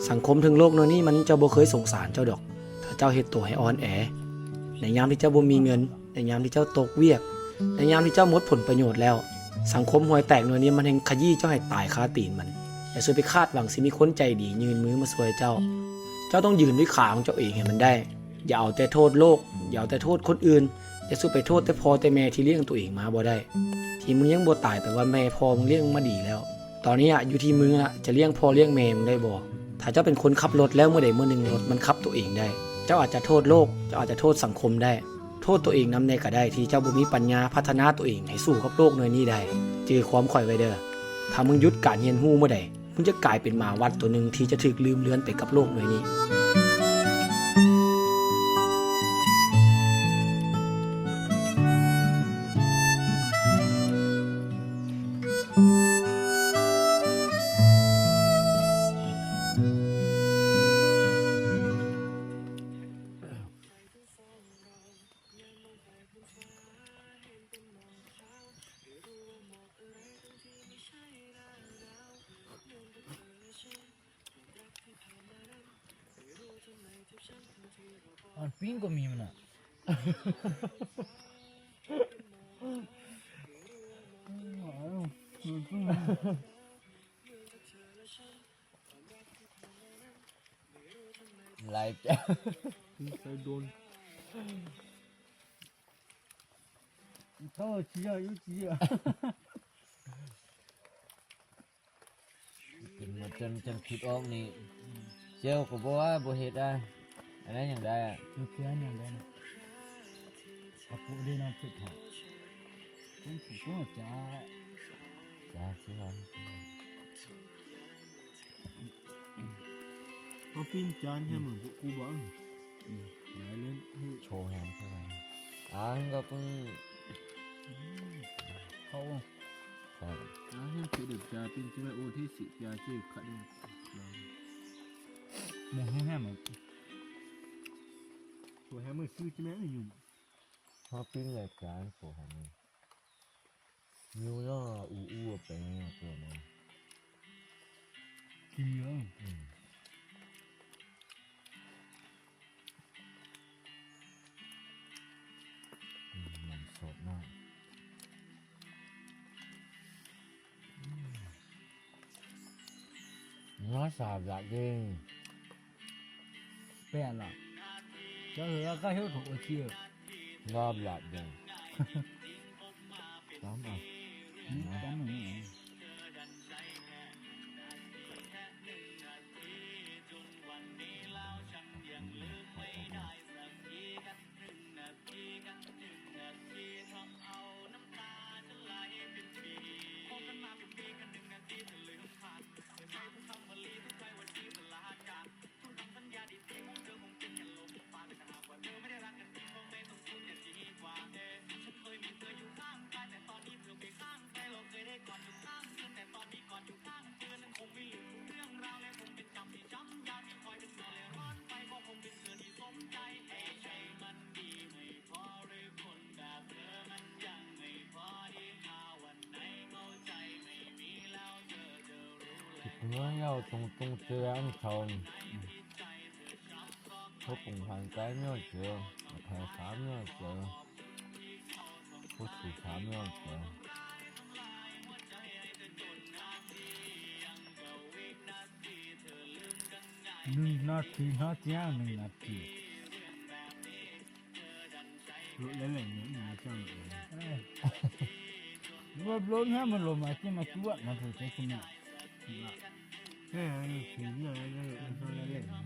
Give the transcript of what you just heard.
สังคมทั้งโลกเนาะนี่มันเจ้าบ่เคยสงสารเจ้าดอกถ้าเจ้าเฮ็ดตัวให้อ่อนแอในยามที่เจ้าบ่มีเงินในยามที่เจ้าตกเวียกในยามที่เจ้าหมดผลประโยชน์แล้วสังคมห่วยแตกเนาะนี่มันแห่งขยี้เจ้าให้ตายคาตีนมันอย่าไปคาดหวังสิมีคนใจดียืนมือมาช่วยเจ้าต้องยืนด้วยขาของเจ้าเองให้มันได้อย่าเอาแต่โทษโลกอย่าเอาแต่โทษคนอื่นอย่าสู้ไปโทษแต่พ่อแต่แม่ที่เลี้ยงตัวเองมาบ่ได้ที่มึงยังบ่ตายแต่ว่าแม่พ่อมึงเลี้ยงมาดีแล้วตอนนี้อยู่ที่มึงละจะเลี้ยงพ่อเลี้ยงแม่มึงได้บ่ถ้าเจ้าเป็นคนขับรถแล้วเมื่อใดเมื่อหนึ่งรถมันขับตัวเองได้เจ้าอาจจะโทษโลกเจ้าอาจจะโทษสังคมได้โทษตัวเองนำในก็ได้ที่เจ้าบ่มีปัญญาพัฒนาตัวเองให้สู้กับโลกในนี้ได้จือความข่อยไว้เด้อถ้ามึงหยุดการเรียนรู้เมื่อใดมึงจะกลายเป็นหมาวัดตัวหนึ่งที่จะถูกลืมเลือนไปกับโลกในนี้ปิ้งก็มีมันอ่ะลายจ้ะใส่โดนเท่าเชี่ยยุ่งเชี่ยกินมาจนคิดออกนี่เจ้าก็บอกว่าบ่เฮ็ดได้อันนั้นอย่างได้อะเพื่อนอย่างได้นะเอาปุ๊บได้น้ำพริกหอมต้องถูกก็จ้าสิครับเอาปิ้งจานให้เหมือนกูบ้างไหนเล่นโชว์แฮมใช่ไหมก็เพิ่งเขาครับให้คือเด็กจาปิ้งใช่ไหมโอ้ที่สิจาชื่อขัดเนี่ยมองให้เหมือนตัวแฮมมือซื้อใช่ไหมอยู่ เขาปิ้งรายการโชว์แฮมนิ้วย่ออู้ไปตัวมันกินเยอะมันสดมากน้อยสาบอยากกิน变了，就是要干小土去，รอบอยากกิน咱们，咱们。เนื้อเย้าตรงเจืออันชมพบปุ่งทางใจเนื้อเจือแผ่สามเนื้อเจือพุทธสามเนื้อเจือ1 นาทีห้าเจ้า1 นาทีรู้แล้วแหละเนี่ยมาจังเลยว่าล้นให้มันลงมาที่มาตัวมาถูกใช้คุณเนี่ย เฮ้ยคือเรื่องอะไร